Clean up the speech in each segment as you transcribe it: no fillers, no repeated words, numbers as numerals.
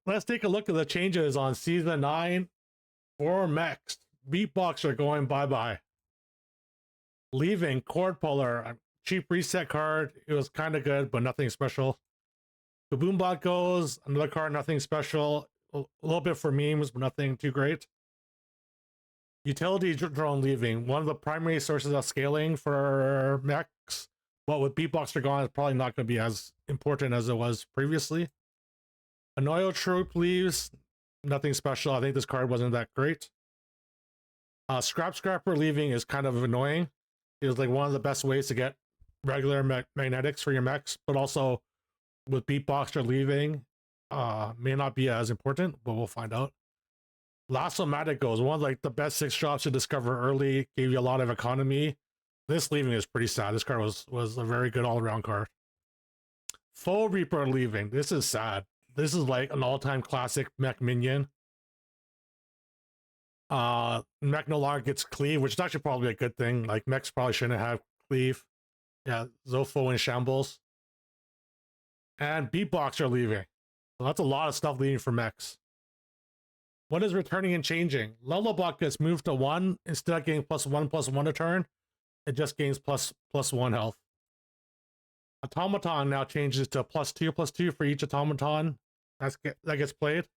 let's take a look at the changes on season 9 for Mechs. Beatboxer going bye-bye. Leaving Cord Puller, a cheap reset card. It was kind of good, but nothing special. Kaboombot goes, another card, nothing special. A little bit for memes, but nothing too great. Utility Drone leaving, one of the primary sources of scaling for Mechs. But with Beatboxer gone, it's probably not going to be as important as it was previously. Anoyo Troop leaves, nothing special. I think this card wasn't that great. Scrapper leaving is kind of annoying. It was like one of the best ways to get regular magnetics for your mechs, but also with Beatboxer leaving, may not be as important, but we'll find out. Lasso-matic goes, one of like the best 6 drops to discover early, gave you a lot of economy. This leaving is pretty sad. This card was a very good all-around card. Foe Reaper leaving. This is sad. This is like an all-time classic mech minion. Mech no longer gets cleave, which is actually probably a good thing. Like mechs probably shouldn't have cleave. Yeah, Zofo in shambles. And Beatboxer leaving. So that's a lot of stuff leaving for mechs. What is returning and changing? Lullabot gets moved to 1 instead of getting +1/+1 a turn. It just gains +1 health. Automaton now changes to +2/+2 for each automaton that gets played.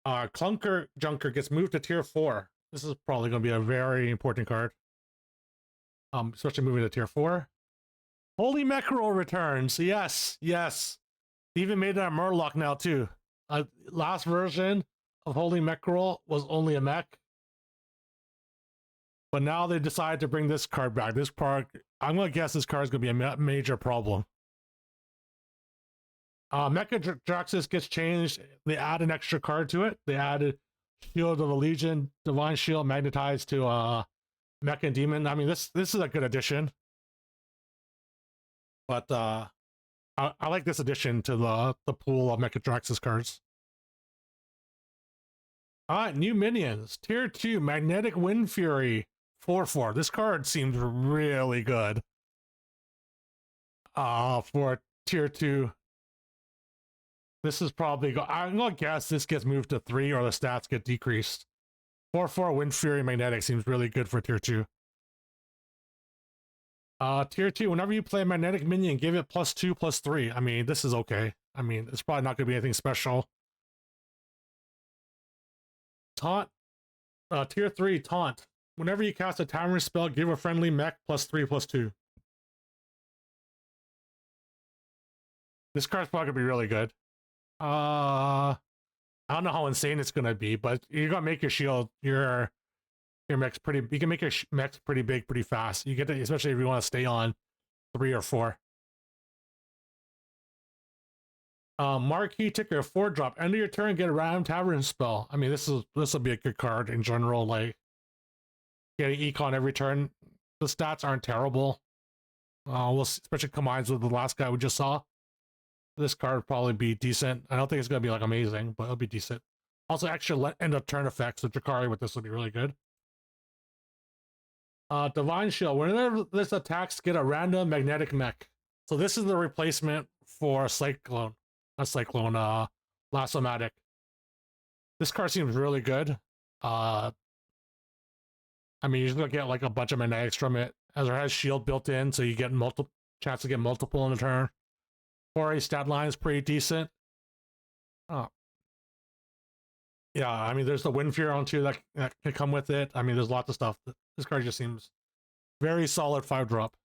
Clunker Junker gets moved to tier 4. This is probably going to be a very important card. Especially moving to tier 4. Holy Meckerel returns. Yes, yes. They even made it a Murloc now too. Last version of Holy Meckerel was only a mech. But now they decided to bring this card back. This card, I'm going to guess this card is going to be a major problem. Mecha Draxus gets changed. They add an extra card to it. They added Shield of the Legion, Divine Shield magnetized to Mech and Demon. I mean, this is a good addition. But I like this addition to the pool of Mecha Draxus cards. Alright, new minions. Tier 2, Magnetic Wind Fury. 4/4. This card seems really good. For tier 2. This is probably I'm gonna guess this gets moved to 3 or the stats get decreased. 4/4 Wind Fury Magnetic seems really good for tier 2. Tier 2, whenever you play a magnetic minion, give it +2/+3. I mean, this is okay. I mean, it's probably not gonna be anything special. Taunt. Tier 3, Taunt. Whenever you cast a Tavern spell, give a friendly mech +3/+2. This card's probably gonna be really good. I don't know how insane it's gonna be, but you're gonna make your shield, your mech's pretty. You can make your mech's pretty big, pretty fast. You get to, especially if you want to stay on 3 or 4. Marquee Ticker 4-drop. End of your turn, get a random Tavern spell. I mean, this will be a good card in general. Like getting econ every turn. The stats aren't terrible. We'll especially combines with the last guy we just saw. This card will probably be decent. I don't think it's gonna be like amazing, but it'll be decent. Also, extra end of turn effects. So Drakari with this will be really good. Divine Shield. Whenever this attacks, get a random magnetic mech. So this is the replacement for Cyclone. Not Cyclone, Lasso-matic. This card seems really good. I mean, you're just gonna get like a bunch of magnetics from it. As it has shield built in, so you get chance to get multiple in a turn. 4A stat line is pretty decent. Oh. Yeah, I mean, there's the Wind Fury on too that can come with it. I mean, there's lots of stuff. This card just seems very solid 5-drop.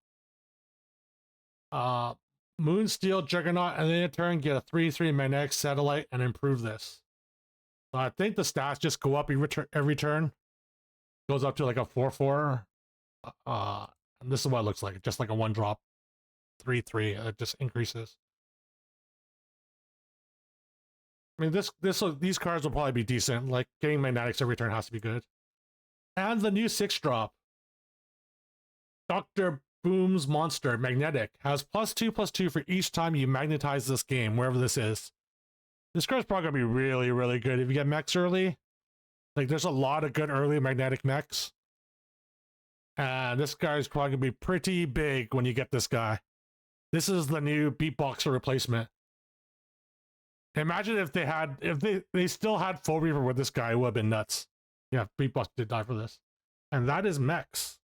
Moonsteel Juggernaut, and then in turn get a 3/3 magnetic satellite and improve this. So I think the stats just go up every turn. Goes up to like a 4/4. And this is what it looks like. Just like a 1-drop 3/3. It just increases. I mean, these cards will probably be decent. Like getting magnetics every turn has to be good. And the new 6-drop, Dr. Boom's Monster Magnetic, has +2/+2 for each time you magnetize this game, wherever this is. This card's probably gonna be really, really good if you get mechs early. Like, there's a lot of good early magnetic mechs. And this guy's probably gonna be pretty big when you get this guy. This is the new Beatboxer replacement. Imagine if they still had Full Reaver with this guy, it would have been nuts. Yeah, Beatbox did die for this. And that is Mechs.